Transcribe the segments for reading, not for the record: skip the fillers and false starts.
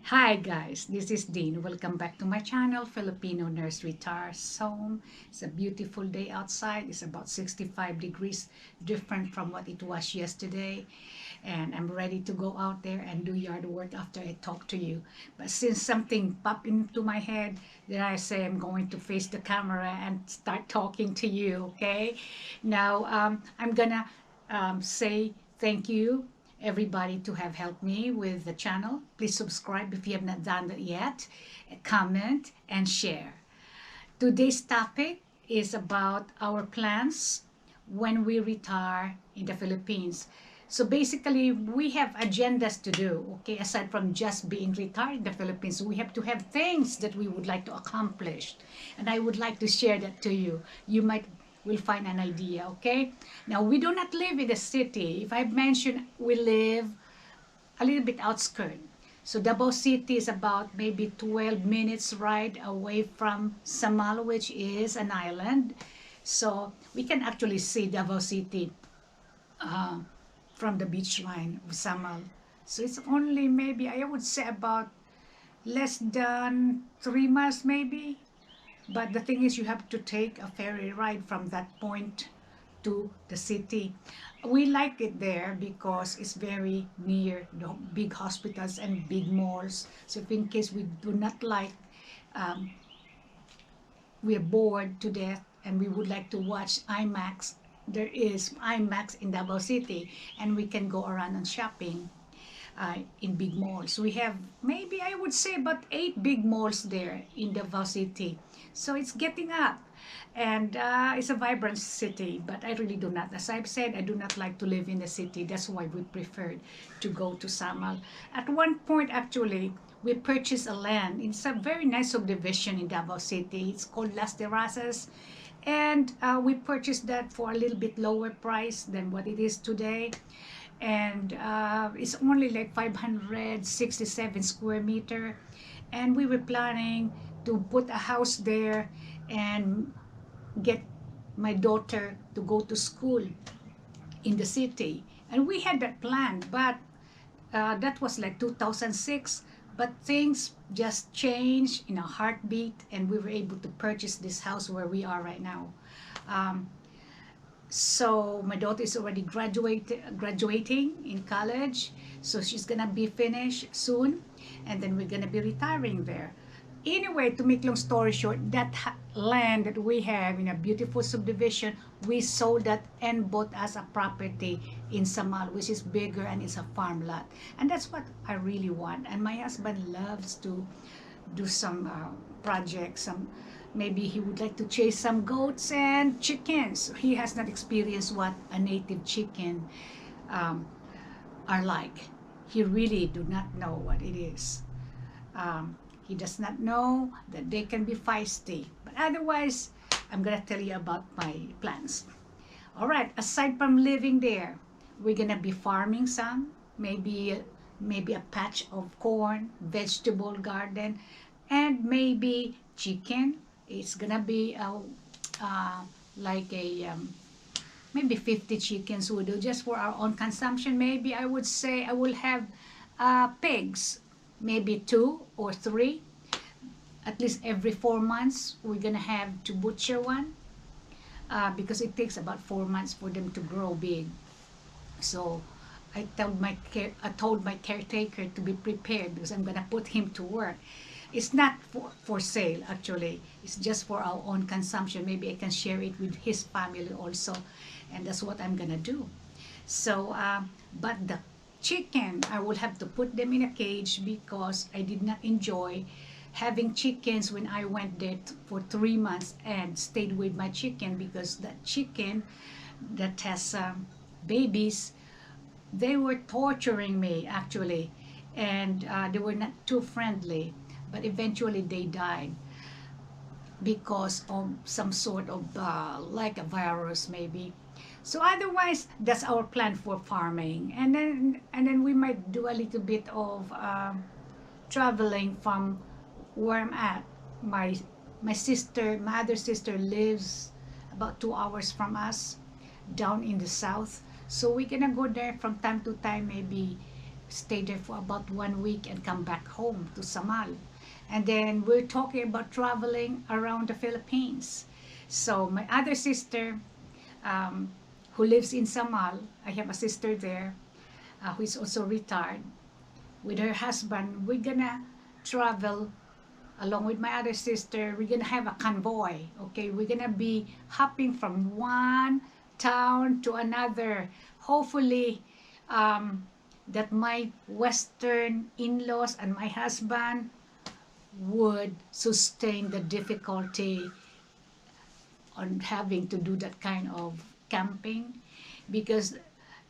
Hi guys, this is Dean. Welcome back to my channel, Filipino Nurse Retires Home. It's a beautiful day outside. It's about 65 degrees, different from what it was yesterday. And I'm ready to go out there and do yard work after I talk to you. But since something popped into my head, then I say I'm going to face the camera and start talking to you, okay? Now, I'm gonna say thank you everybody to have helped me with the channel. Please subscribe if you have not done that yet, comment and share. Today's topic is about our plans when we retire in the Philippines. So basically, we have agendas to do, okay? Aside from just being retired in the Philippines, we have to have things that we would like to accomplish. And I would like to share that to you. You might will find an idea, okay? Now, we do not live in the city. If I mention we live a little bit outskirt. So Davao City is about maybe 12 minutes ride away from Samal, which is an island. So we can actually see Davao City uh, from the beach line of Samal. So it's only maybe, I would say about less than 3 miles maybe. But the thing is, you have to take a ferry ride from that point to the city. We like it there because it's very near the big hospitals and big malls. So if in case we do not like, um, we're bored to death and we would like to watch IMAX, there is IMAX in Davao City and we can go around and shopping in big malls. We have maybe I would say about 8 big malls there in Davao City. So it's getting up and it's a vibrant city, but I really do not, as I've said, I do not like to live in the city. That's why we preferred to go to Samal. At one point actually, we purchased a land. It's a very nice subdivision in Davao City. It's called Las Terrazas. And we purchased that for a little bit lower price than what it is today, and it's only like 567 square meter, and we were planning to put a house there and get my daughter to go to school in the city, and we had that plan, but that was like 2006, but things just changed in a heartbeat and we were able to purchase this house where we are right now. um, so my daughter is already graduating in college, so she's gonna be finished soon, and then we're gonna be retiring there. Anyway, to make long story short, that land that we have in a beautiful subdivision, we sold that and bought as a property in Samal, which is bigger and it's a farm lot. And that's what I really want. And my husband loves to do some projects, some maybe he would like to chase some goats and chickens. He has not experienced what a native chicken um, are like. He really do not know what it is. He does not know that they can be feisty. But otherwise, I'm gonna tell you about my plans. All right, aside from living there, we're gonna be farming some, maybe a patch of corn, vegetable garden, and maybe chicken. It's gonna be uh, like a maybe 50 chickens would do just for our own consumption. Maybe I would say I will have pigs, maybe 2 or 3. At least every 4 months, we're gonna have to butcher one because it takes about 4 months for them to grow big. So I told my caretaker to be prepared because I'm gonna put him to work. It's not for sale actually. It's just for our own consumption. Maybe I can share it with his family also, and that's what I'm gonna do. So, but the chicken, I will have to put them in a cage because I did not enjoy having chickens when I went there for 3 months and stayed with my chicken, because that chicken that has babies, they were torturing me actually, and they were not too friendly, but eventually they died because of some sort of like a virus maybe. So otherwise, that's our plan for farming, and then we might do a little bit of traveling from where I'm at. My other sister lives about 2 hours from us, down in the south. So we're gonna go there from time to time, maybe stay there for about 1 week and come back home to Samal. And then we're talking about traveling around the Philippines. So my other sister, um, who lives in Samal, I have a sister there who is also retired. With her husband, we're gonna travel along with my other sister. We're gonna have a convoy. Okay, we're gonna be hopping from one town to another. Hopefully, that my Western in-laws and my husband would sustain the difficulty on having to do that kind of camping, because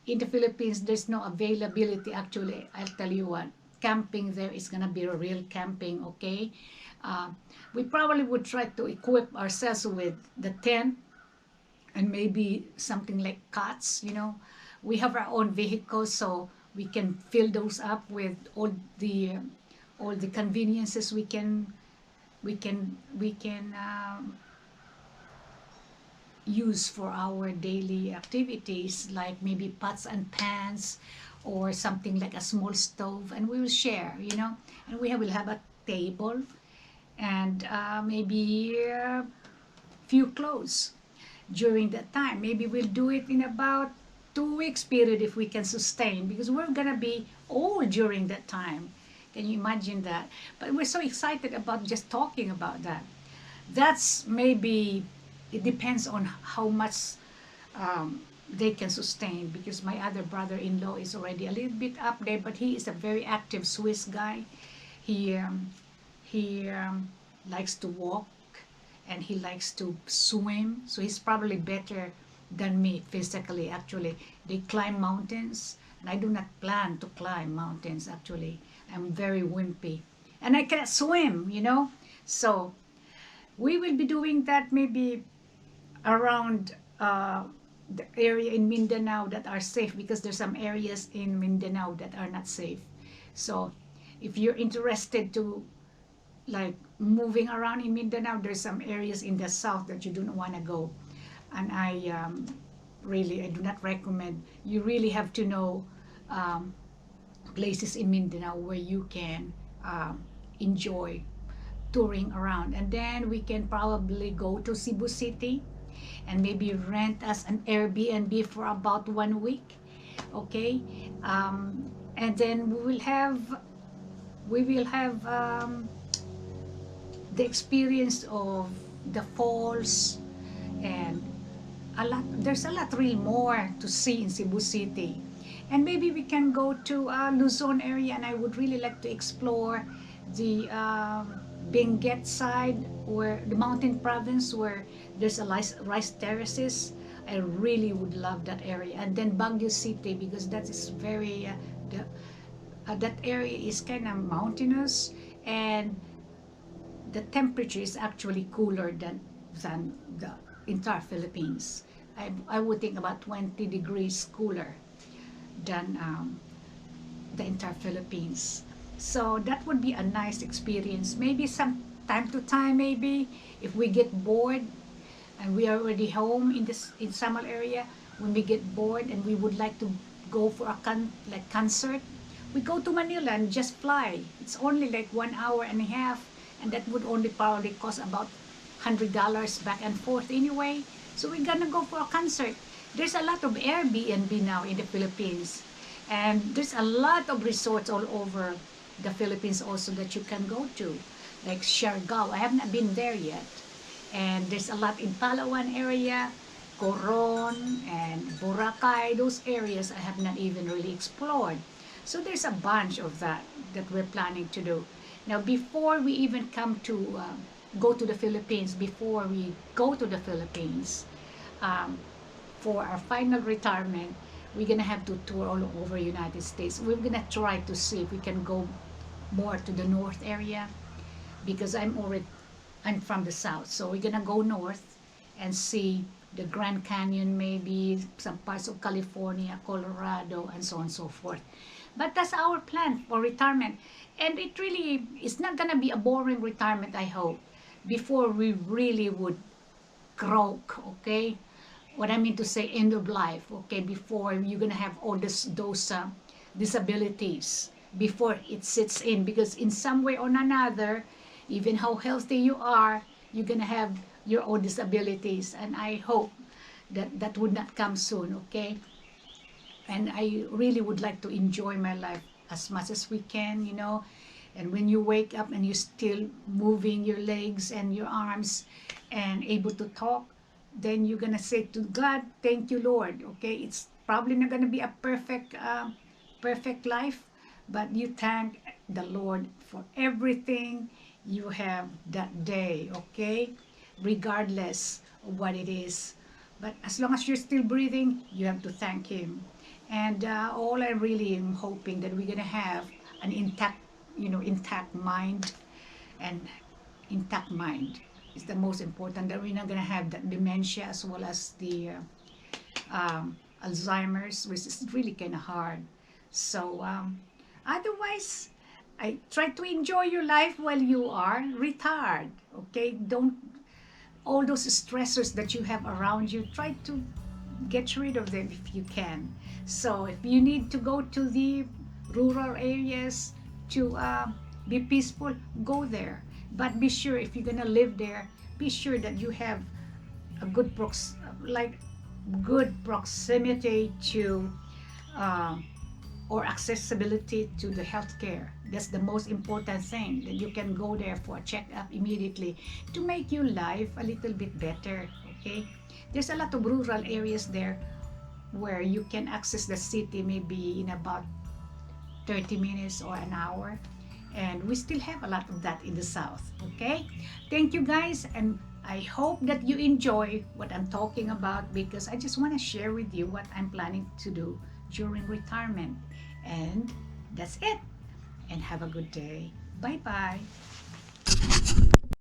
in the Philippines there's no availability. Actually, I'll tell you what, camping there is gonna be a real camping. Okay, uh, we probably would try to equip ourselves with the tent and maybe something like cots. We have our own vehicles, so we can fill those up with all the conveniences we can use for our daily activities, like maybe pots and pans or something like a small stove, and we will share, and will have a table and maybe a few clothes during that time. Maybe we'll do it in about 2 weeks period if we can sustain, because we're gonna be old during that time. Can you imagine that? But we're so excited about just talking about that. That's maybe, it depends on how much they can sustain, because my other brother-in-law is already a little bit up there, but he is a very active Swiss guy. He likes to walk and he likes to swim, so he's probably better than me physically. Actually, they climb mountains, and I do not plan to climb mountains. Actually, I'm very wimpy and I cannot swim. So we will be doing that maybe around the area in Mindanao that are safe, because there's some areas in Mindanao that are not safe. So if you're interested to like moving around in Mindanao, there's some areas in the south that you don't want to go, and I do not recommend. You really have to know places in Mindanao where you can enjoy touring around. And then we can probably go to Cebu City and maybe rent us an Airbnb for about 1 week. Okay, and then we will have the experience of the falls, and there's a lot really more to see in Cebu City. And maybe we can go to Luzon area, and I would really like to explore the Benguet side, where the mountain province where there's a rice terraces. I really would love that area. And then Baguio City, because that is very that area is kind of mountainous, and the temperature is actually cooler than the entire Philippines. I would think about 20 degrees cooler than the entire Philippines. So that would be a nice experience. Maybe some time to time, maybe if we get bored and we are already home in Samal area, when we get bored and we would like to go for a concert, we go to Manila and just fly. It's only like 1 hour and a half, and that would only probably cost about $100 back and forth anyway. So we're gonna go for a concert. There's a lot of Airbnb now in the Philippines, and there's a lot of resorts all over the Philippines also that you can go to, like Siargao. I have not been there yet. And there's a lot in Palawan area, Coron and Boracay. Those areas I have not even really explored. So there's a bunch of that we're planning to do. Now, before we even go to the Philippines, for our final retirement, we're gonna have to tour all over United States. We're gonna try to see if we can go more to the north area, because I'm from the south, so we're gonna go north and see the Grand Canyon, maybe some parts of California, Colorado, and so on and so forth. But that's our plan for retirement, and it really is not gonna be a boring retirement, I hope, before we really would croak. Okay, what I mean to say, end of life. Okay, before you're gonna have all those disabilities before it sits in, because in some way or another, even how healthy you are, you're gonna have your own disabilities, and I hope that that would not come soon. Okay, and I really would like to enjoy my life as much as we can, you know. And when you wake up and you're still moving your legs and your arms and able to talk, then you're gonna say to God, "Thank you, Lord." Okay, it's probably not gonna be a perfect life, but you thank the Lord for everything you have that day. Okay, regardless of what it is, but as long as you're still breathing, you have to thank Him. And all I really am hoping that we're gonna have an intact, intact mind, and intact mind is the most important. That we're not gonna have that dementia as well as the Alzheimer's, which is really kind of hard. So otherwise, I try to enjoy your life while you are retired. Okay, don't all those stressors that you have around you, try to get rid of them if you can. So if you need to go to the rural areas to be peaceful, go there. But be sure, if you're gonna live there, be sure that you have a like good proximity to uh, or accessibility to the healthcare. That's the most important thing, that you can go there for a checkup immediately to make your life a little bit better. Okay, there's a lot of rural areas there where you can access the city maybe in about 30 minutes or an hour, and we still have a lot of that in the south. Okay, thank you guys, and I hope that you enjoy what I'm talking about, because I just want to share with you what I'm planning to do during retirement. And that's it, and have a good day. Bye bye.